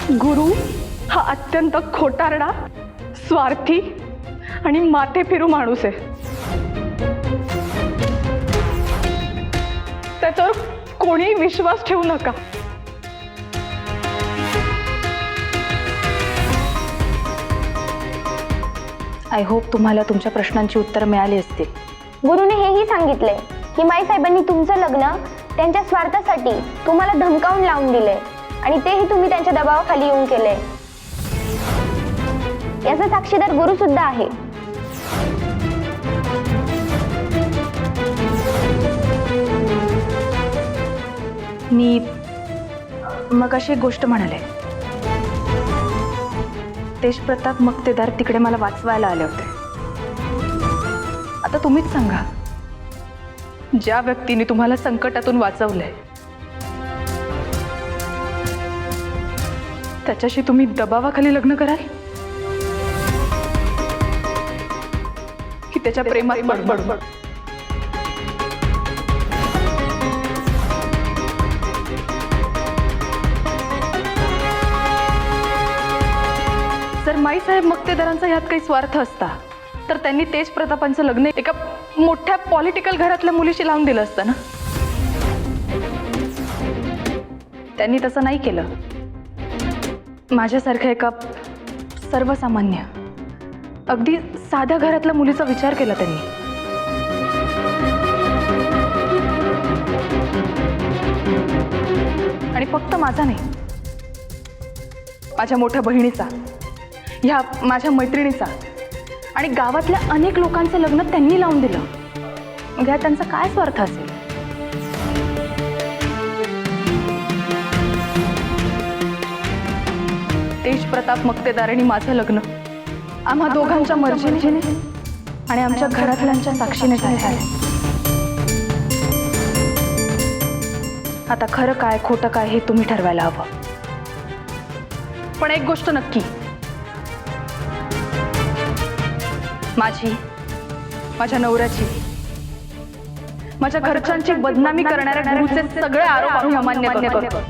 गुरु हा अत्यंत खोटारडा, स्वार्थी आणि माथे फिरू माणूस आहे. त्याच्यावर कोणी विश्वास ठेवू नका. आय होप तुम्हाला तुमच्या प्रश्नांची उत्तरं मिळाली असतील. गुरुने हेही सांगितले की माईसाहेबांनी तुमचं लग्न त्यांच्या स्वार्थासाठी तुम्हाला धमकावून लावून दिले आणि तेही तुम्ही त्यांच्या दबावाखाली येऊन केले. याचा साक्षीदार गुरु सुद्धा आहे. मी मग अशी एक गोष्ट म्हणाले, तेजप्रताप मक्तेदार तिकडे मला वाचवायला आले होते. आता तुम्हीच सांगा, ज्या व्यक्तीने तुम्हाला संकटातून वाचवलंय त्याच्याशी तुम्ही दबावाखाली लग्न कराल की त्याच्या प्रेमात बडबड? जर माईसाहेब मक्तेदारांचा यात काही स्वार्थ असता तर त्यांनी तेजप्रतापांचं लग्न एका मोठ्या पॉलिटिकल घरातल्या मुलीशी लावून दिलं असतं ना. त्यांनी तसं नाही केलं. माझ्यासारख्या एका सर्वसामान्य अगदी साध्या घरातल्या मुलीचा विचार केला त्यांनी. आणि फक्त माझा नाही, माझ्या मोठ्या बहिणीचा, ह्या माझ्या मैत्रिणीचा आणि गावातल्या अनेक लोकांचं लग्न त्यांनी लावून दिलं. मग ह्यात त्यांचा काय स्वार्थ असेल? तेजप्रताप मक्तेदार आणि माझं लग्न आम्हा दोघांच्या मर्जीने आणि आमच्या घरातल्यांच्या साक्षीने झालं आहे. आता खरं काय खोटं काय हे तुम्ही ठरवायला हवं. पण एक गोष्ट नक्की, माझी, माझ्या नवऱ्याची, माझ्या घरच्यांची बदनामी करणाऱ्या गुरुचे सगळे आरोप आम्ही अमान्य करतो.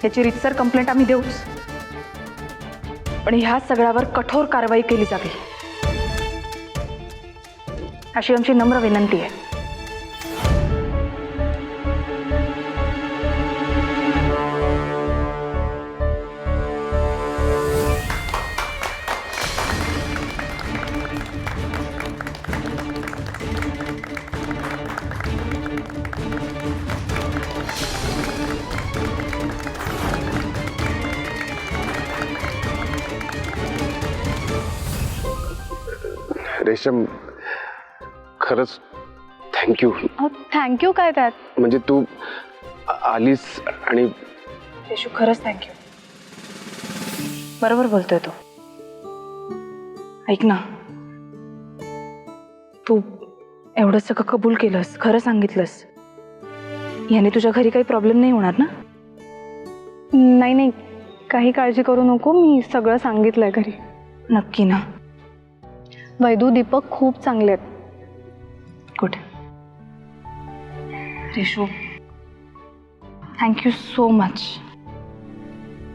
याची रीतसर कंप्लेंट आम्ही देऊच, पण ह्या सगळ्यावर कठोर कारवाई केली जावी अशी आमची नम्र विनंती आहे. रेशम, खरंच थँक्यू. थँक्यू काय त्यात? म्हणजे तू आलीस आणि येशू, खरंच थँक्यू. बरोबर बोलतोय तो. ऐक ना, तू एवढं सगळं कबूल केलंस, खरं सांगितलंस, याने तुझ्या घरी काही प्रॉब्लेम नाही होणार ना? नाही नाही, काही काळजी करू नको. मी सगळं सांगितलंय घरी. नक्की ना? वैदू, दीपक खूप चांगले आहेत. Good. Reshu, thank you so much.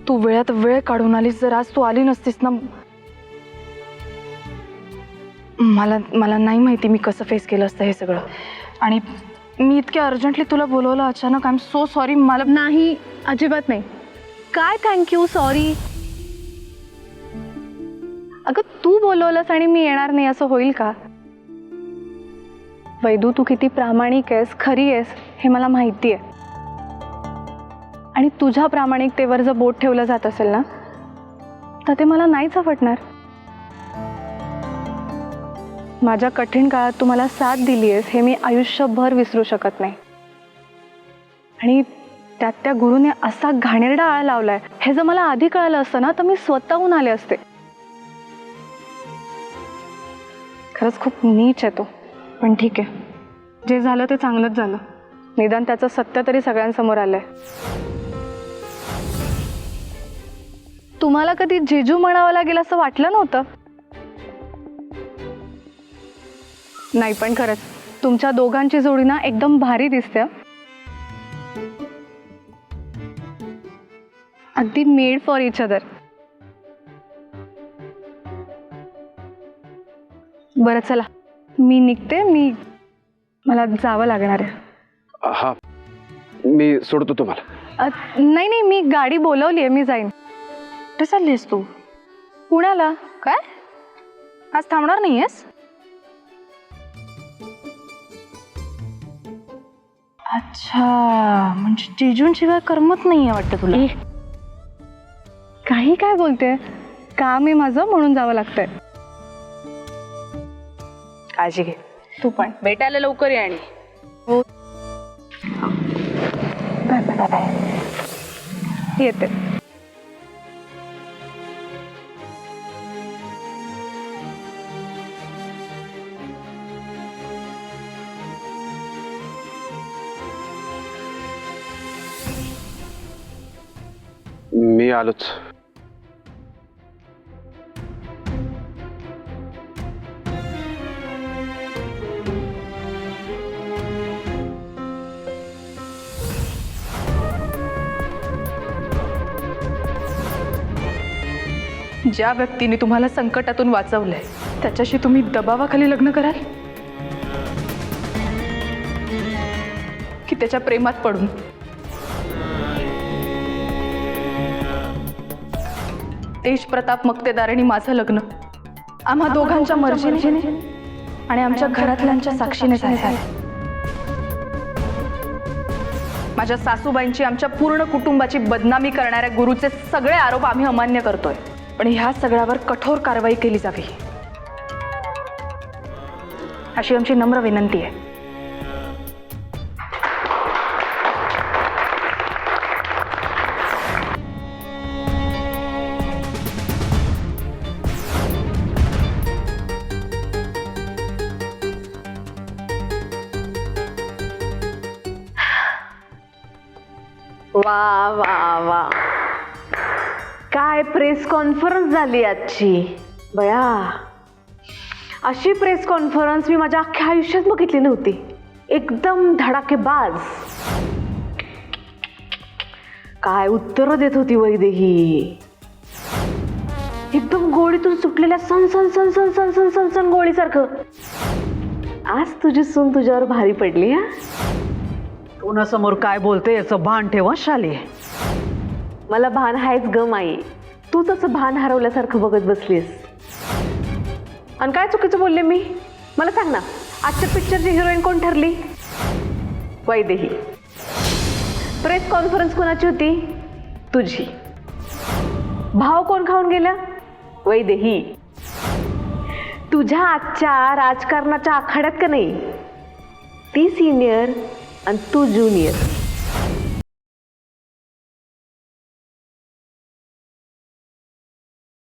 तू वेळात वेळ काढून आलीस. जर आज तू आली नसतीस ना, मला नाही माहिती मी कसं फेस केलं असतं हे सगळं. आणि मी इतक्या अर्जंटली तुला बोलवलं अचानक. I am so sorry. मला नाही, अजिबात नाही. काय थँक्यू सॉरी? अगं, तू बोलवलंस आणि मी येणार नाही असं होईल का? वैदू, तू किती प्रामाणिक आहेस, खरी आहेस हे मला माहिती आहे. आणि तुझ्या प्रामाणिकतेवर जर बोट ठेवलं जात असेल ना, तर ते मला नाहीच आवडणार. माझ्या कठीण काळात तू मला साथ दिली आहेस हे मी आयुष्यभर विसरू शकत नाही. आणि त्यात त्या गुरुने असा घाणेरडा आळ लावलाय हे जर मला आधी कळलं असतं ना, तर मी स्वतःहून आले असते. खरंच खूप नीच आहे तो. पण ठीक आहे, जे झालं ते चांगलंच झालं. निदान त्याचं सत्य तरी सगळ्यांसमोर आलंय. तुम्हाला कधी जेजू म्हणावं लागेल असं वाटलं नव्हतं? नाही, पण खरंच तुमच्या दोघांची जोडी ना एकदम भारी दिसते. अगदी मेड फॉर इच अदर. बरं चला, मी निघते. मला जावं लागणार आहे. हा, मी सोडतो तुम्हाला. नाही नाही, मी गाडी बोलवली आहे, मी जाईन. कुठे चाललीस तू? पुण्याला. काय आज थांबणार नाहीयेस? अच्छा, म्हणजे जिजूंशिवाय करमत नाहीये वाटतं तुला. काही काय बोलते, काम आहे माझं म्हणून जावं लागतंय. काळजी घे. तू पण. भेटायला लवकर ये. आणि येते. मी आलोच. ज्या व्यक्तीने तुम्हाला संकटातून वाचवलंय त्याच्याशी तुम्ही दबावाखाली लग्न कराल की त्याच्या प्रेमात पडून? तेज प्रताप मक्तेदार आणि माझं लग्न आम्हा दोघांच्या मर्जीने आणि आमच्या घरातल्यांच्या साक्षीने झालं. माझ्या सासूबाईंची, आमच्या पूर्ण कुटुंबाची बदनामी करणाऱ्या गुरुचे सगळे आरोप आम्ही अमान्य करतोय. पण ह्या सगळ्यावर कठोर कारवाई केली जावी अशी आमची नम्र विनंती आहे. वा वा वा, काय प्रेस कॉन्फरन्स झाली आजची. बया, अशी प्रेस कॉन्फरन्स मी माझ्या अख्ख्या आयुष्यात बघितली नव्हती. एकदम धडाकेबाज. काय उत्तर देत होती वैदेही. एकदम गोळीतून सुटलेल्या सन सन सन सन सन सन सन सन गोळीसारखं. आज तुझी सून तुझ्यावर भारी पडली. हा, कोणासमोर काय बोलते याचं भान ठेवा शाली. मला भान आहेच ग माई. तूच असं भान हरवल्यासारखं बघत बसलीस. आणि काय चुकीचं बोलले मी? मला सांग ना, आजच्या पिक्चरची हिरोईन कोण ठरली? वैदेही. प्रेस कॉन्फरन्स कोणाची होती? तुझी. भाव कोण खाऊन गेला? वैदेही. तुझ्या आजच्या राजकारणाच्या आखाड्यात का नाही ती सिनियर आणि तू ज्युनियर.